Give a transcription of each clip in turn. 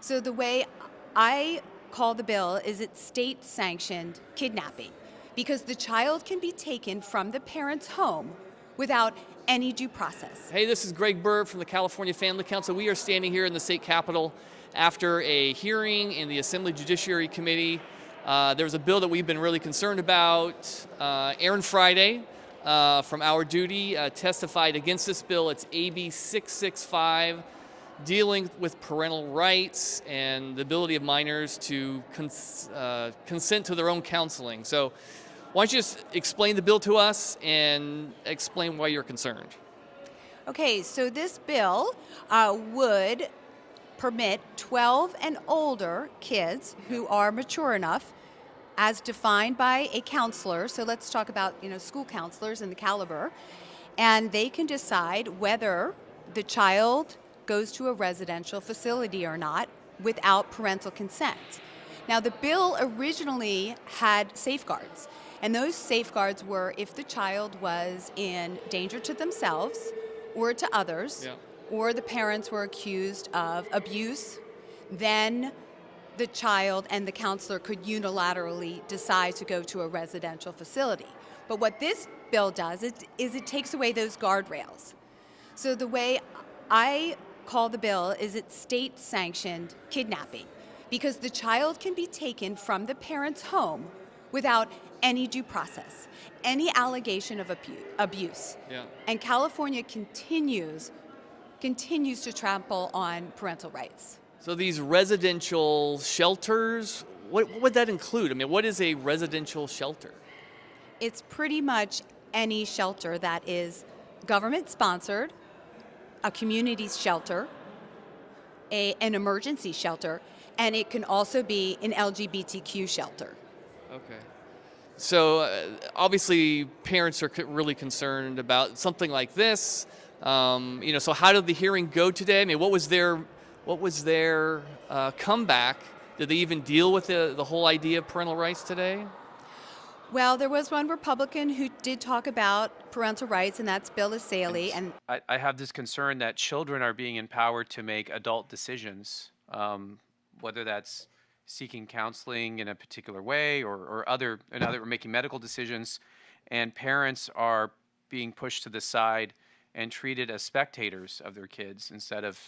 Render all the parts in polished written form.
So the way I call the bill is it's state-sanctioned kidnapping because the child can be taken from the parent's home without any due process. Hey, this is Greg Bird from the California Family Council. We are standing here in the state capitol after a hearing in the Assembly Judiciary Committee. There was a bill that we've been really concerned about. Erin Friday from Our Duty testified against this bill. It's AB 665, dealing with parental rights and the ability of minors to consent to their own counseling. So why don't you just explain the bill to us and explain why you're concerned? Okay, so this bill would permit 12 and older kids who are mature enough, as defined by a counselor. So let's talk about school counselors and the caliber, and they can decide whether the child goes to a residential facility or not without parental consent. Now, the bill originally had safeguards, and those safeguards were if the child was in danger to themselves or to others, or the parents were accused of abuse, then the child and the counselor could unilaterally decide to go to a residential facility. But what this bill does is it takes away those guardrails. So the way I call the bill is it's state-sanctioned kidnapping because the child can be taken from the parent's home without any due process, any allegation of abuse. And California continues to trample on parental rights. So these residential shelters, what would that include? I mean, what is a residential shelter? It's pretty much any shelter that is government-sponsored, a community shelter, an emergency shelter, and it can also be an LGBTQ shelter. Okay. So obviously parents are really concerned about something like this. So how did the hearing go today? I mean, what was their comeback? Did they even deal with the whole idea of parental rights today? Well, there was one Republican who did talk about parental rights, and that's Bill Asaley. And I have this concern that children are being empowered to make adult decisions, whether that's seeking counseling in a particular way or making medical decisions, and parents are being pushed to the side and treated as spectators of their kids instead of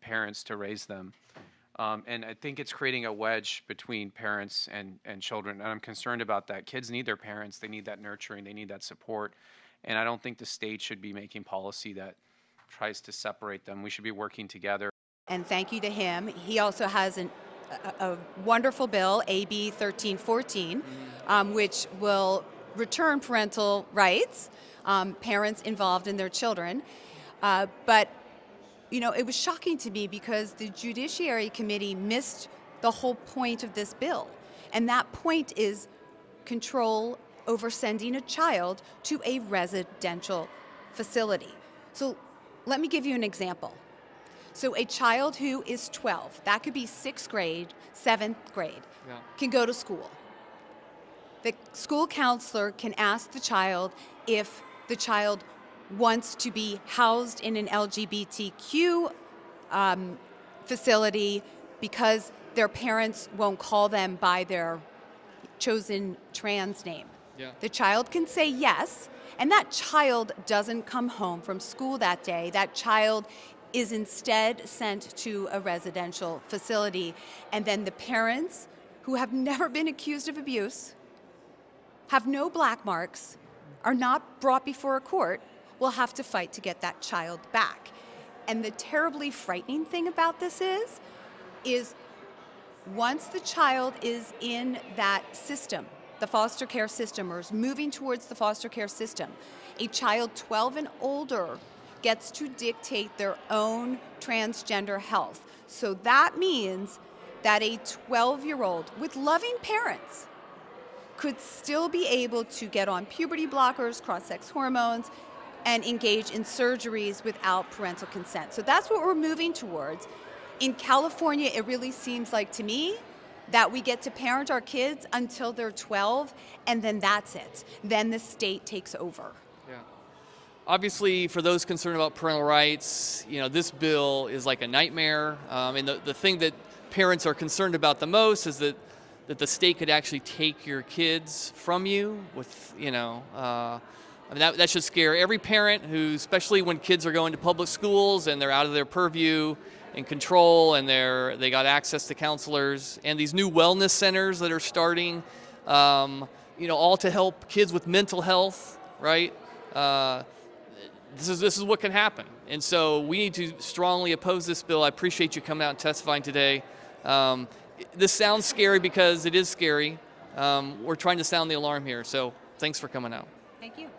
parents to raise them. And I think it's creating a wedge between parents and children, and I'm concerned about that. Kids need their parents, they need that nurturing, they need that support, and I don't think the state should be making policy that tries to separate them. We should be working together. And thank you to him. He also has a wonderful bill, AB 1314, which will return parental rights, parents involved in their children. But it was shocking to me because the Judiciary Committee missed the whole point of this bill. And that point is control over sending a child to a residential facility. So let me give you an example. So a child who is 12, that could be 6th grade, 7th grade, can go to school. The school counselor can ask the child if the child wants to be housed in an LGBTQ facility because their parents won't call them by their chosen trans name. The child can say yes, and that child doesn't come home from school that day. That child is instead sent to a residential facility, and then the parents, who have never been accused of abuse, have no black marks, are not brought before a court, will have to fight to get that child back. And the terribly frightening thing about this is once the child is in that system, the foster care system, or is moving towards the foster care system, a child 12 and older gets to dictate their own transgender health. So that means that a 12-year-old with loving parents could still be able to get on puberty blockers, cross-sex hormones, and engage in surgeries without parental consent. So that's what we're moving towards. In California, it really seems like to me that we get to parent our kids until they're 12, and then that's it. Then the state takes over. Obviously, for those concerned about parental rights, this bill is like a nightmare. And the thing that parents are concerned about the most is that the state could actually take your kids from you with, that should scare every parent who, especially when kids are going to public schools and they're out of their purview and control, and they got access to counselors and these new wellness centers that are starting, all to help kids with mental health, right? This is what can happen. And so we need to strongly oppose this bill. I appreciate you coming out and testifying today. This sounds scary because it is scary. We're trying to sound the alarm here. So thanks for coming out. Thank you.